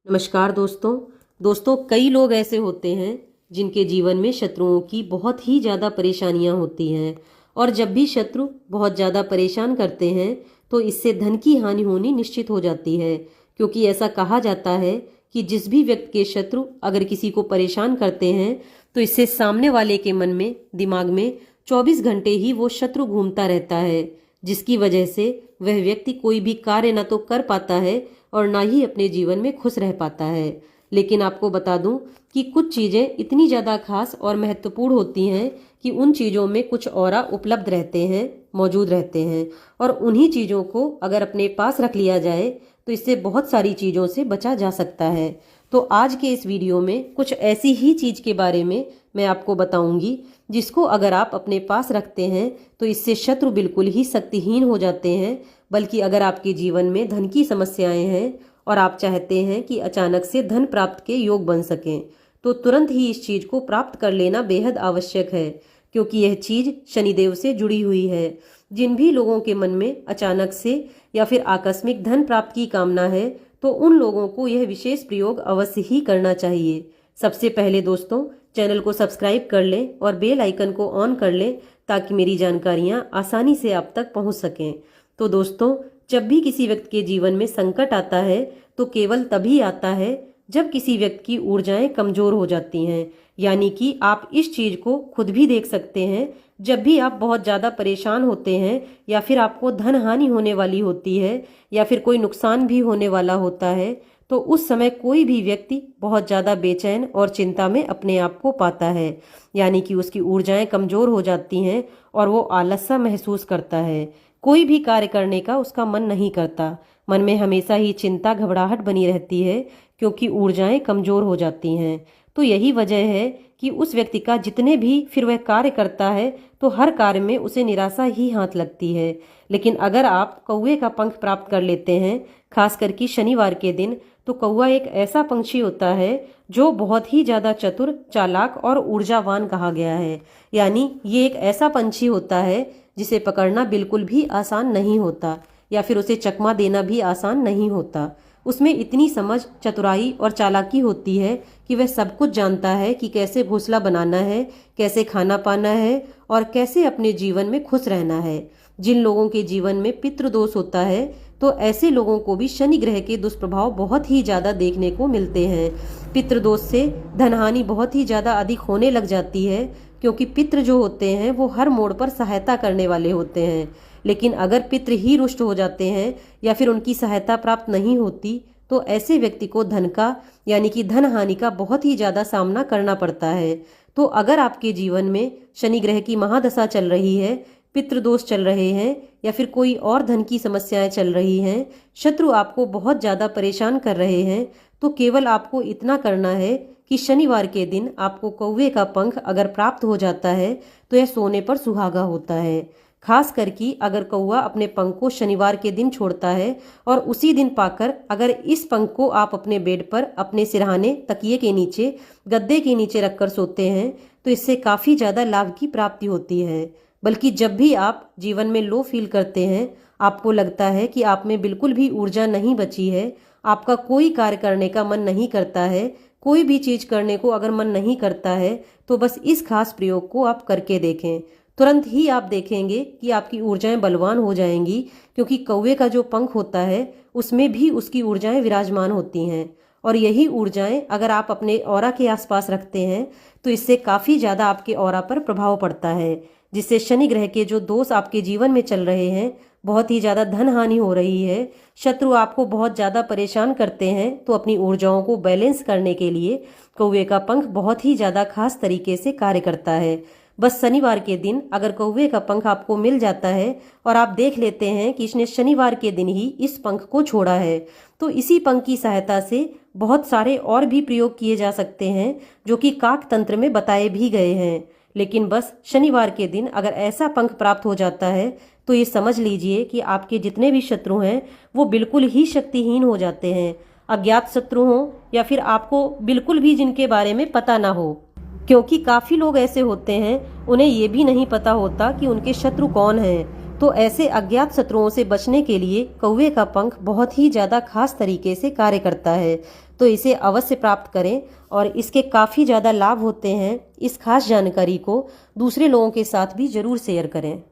नमस्कार दोस्तों कई लोग ऐसे होते हैं जिनके जीवन में शत्रुओं की बहुत ही ज़्यादा परेशानियां होती हैं। और जब भी शत्रु बहुत ज़्यादा परेशान करते हैं तो इससे धन की हानि होनी निश्चित हो जाती है, क्योंकि ऐसा कहा जाता है कि जिस भी व्यक्ति के शत्रु अगर किसी को परेशान करते हैं तो इससे सामने वाले के मन में दिमाग में 24 घंटे ही वो शत्रु घूमता रहता है, जिसकी वजह से वह व्यक्ति कोई भी कार्य न तो कर पाता है और ना ही अपने जीवन में खुश रह पाता है। लेकिन आपको बता दूं कि कुछ चीजें इतनी ज्यादा खास और महत्वपूर्ण होती हैं कि उन चीजों में कुछ ऑरा उपलब्ध रहते हैं, मौजूद रहते हैं, और उन्हीं चीजों को अगर अपने पास रख लिया जाए तो इससे बहुत सारी चीजों से बचा जा सकता है। तो आज के इस वीडियो में कुछ ऐसी ही चीज के बारे में मैं आपको बताऊंगी जिसको अगर आप अपने पास रखते हैं तो इससे शत्रु बिल्कुल ही शक्तिहीन हो जाते हैं। बल्कि अगर आपके जीवन में धन की समस्याएं हैं और आप चाहते हैं कि अचानक से धन प्राप्त के योग बन सकें तो तुरंत ही इस चीज को प्राप्त कर लेना बेहद आवश्यक है, क्योंकि यह चीज शनिदेव से जुड़ी हुई है। जिन भी लोगों के मन में अचानक से या फिर आकस्मिक धन प्राप्त की कामना है तो उन लोगों को यह विशेष प्रयोग अवश्य ही करना चाहिए। सबसे पहले दोस्तों, चैनल को सब्सक्राइब कर लें और बेल आइकन को ऑन कर लें ताकि मेरी जानकारियां आसानी से आप तक पहुंच सकें। तो दोस्तों, जब भी किसी व्यक्ति के जीवन में संकट आता है तो केवल तभी आता है जब किसी व्यक्ति की ऊर्जाएं कमजोर हो जाती हैं। यानी कि आप इस चीज को खुद भी देख सकते हैं। जब भी आप बहुत ज्यादा परेशान होते हैं या फिर आपको धन हानि होने वाली होती है या फिर कोई नुकसान भी होने वाला होता है तो उस समय कोई भी व्यक्ति बहुत ज्यादा बेचैन और चिंता में अपने आप को पाता है। यानी कि उसकी ऊर्जाएं कमजोर हो जाती हैं और वो आलस सा महसूस करता है। कोई भी कार्य करने का उसका मन नहीं करता। मन में हमेशा ही चिंता, घबराहट बनी रहती है, क्योंकि ऊर्जाएं कमजोर हो जाती हैं। तो यही वजह है कि उस व्यक्ति का जितने भी फिर वह कार्य करता है तो हर कार्य में उसे निराशा ही हाथ लगती है। लेकिन अगर आप कौवे का पंख प्राप्त कर लेते हैं, खास करके शनिवार के दिन, तो कौवा एक ऐसा पंछी होता है जो बहुत ही ज्यादा चतुर, चालाक और ऊर्जावान कहा गया है। यानी ये एक ऐसा पंछी होता है जिसे पकड़ना बिल्कुल भी आसान नहीं होता या फिर उसे चकमा देना भी आसान नहीं होता। उसमें इतनी समझ, चतुराई और चालाकी होती है कि वह सब कुछ जानता है कि कैसे घोंसला बनाना है, कैसे खाना पाना है और कैसे अपने जीवन में खुश रहना है। जिन लोगों के जीवन में पितृदोष होता है तो ऐसे लोगों को भी शनि ग्रह के दुष्प्रभाव बहुत ही ज्यादा देखने को मिलते हैं। पितृदोष से धनहानि बहुत ही ज्यादा अधिक होने लग जाती है, क्योंकि पितृ जो होते हैं वो हर मोड़ पर सहायता करने वाले होते हैं। लेकिन अगर पितृ ही रुष्ट हो जाते हैं या फिर उनकी सहायता प्राप्त नहीं होती तो ऐसे व्यक्ति को धन का यानी कि धन हानि का बहुत ही ज्यादा सामना करना पड़ता है। तो अगर आपके जीवन में शनि ग्रह की महादशा चल रही है, पितृदोष चल रहे हैं या फिर कोई और धन की समस्याएं चल रही हैं, शत्रु आपको बहुत ज्यादा परेशान कर रहे हैं, तो केवल आपको इतना करना है कि शनिवार के दिन आपको कौवे का पंख अगर प्राप्त हो जाता है तो यह सोने पर सुहागा होता है। खास करके अगर कौवा अपने पंख को शनिवार के दिन छोड़ता है और उसी दिन पाकर अगर इस पंख को आप अपने बेड पर, अपने सिरहाने, तकिए के नीचे, गद्दे के नीचे रखकर सोते हैं तो इससे काफी ज्यादा लाभ की प्राप्ति होती है। बल्कि जब भी आप जीवन में लो फील करते हैं, आपको लगता है कि आप में बिल्कुल भी ऊर्जा नहीं बची है, आपका कोई कार्य करने का मन नहीं करता है, कोई भी चीज करने को अगर मन नहीं करता है, तो बस इस खास प्रयोग को आप करके देखें। तुरंत ही आप देखेंगे कि आपकी ऊर्जाएं बलवान हो जाएंगी, क्योंकि कौवे का जो पंख होता है उसमें भी उसकी ऊर्जाएं विराजमान होती हैं। और यही ऊर्जाएं अगर आप अपने ऑरा के आसपास रखते हैं तो इससे काफी ज्यादा आपके ऑरा पर प्रभाव पड़ता है, जिससे शनि ग्रह के जो दोष आपके जीवन में चल रहे हैं, बहुत ही ज्यादा धन हानि हो रही है, शत्रु आपको बहुत ज्यादा परेशान करते हैं, तो अपनी ऊर्जाओं को बैलेंस करने के लिए कौवे का पंख बहुत ही ज्यादा खास तरीके से कार्य करता है। बस शनिवार के दिन अगर कौवे का पंख आपको मिल जाता है और आप देख लेते हैं कि इसने शनिवार के दिन ही इस पंख को छोड़ा है, तो इसी पंख की सहायता से बहुत सारे और भी प्रयोग किए जा सकते हैं जो कि काक तंत्र में बताए भी गए हैं। लेकिन बस शनिवार के दिन अगर ऐसा पंख प्राप्त हो जाता है तो ये समझ लीजिए कि आपके जितने भी शत्रु हैं वो बिल्कुल ही शक्तिहीन हो जाते हैं। अज्ञात शत्रु हो या फिर आपको बिल्कुल भी जिनके बारे में पता ना हो, क्योंकि काफी लोग ऐसे होते हैं उन्हें ये भी नहीं पता होता कि उनके शत्रु कौन हैं। तो ऐसे अज्ञात शत्रुओं से बचने के लिए कौवे का पंख बहुत ही ज्यादा खास तरीके से कार्य करता है। तो इसे अवश्य प्राप्त करें और इसके काफ़ी ज़्यादा लाभ होते हैं। इस खास जानकारी को दूसरे लोगों के साथ भी ज़रूर शेयर करें।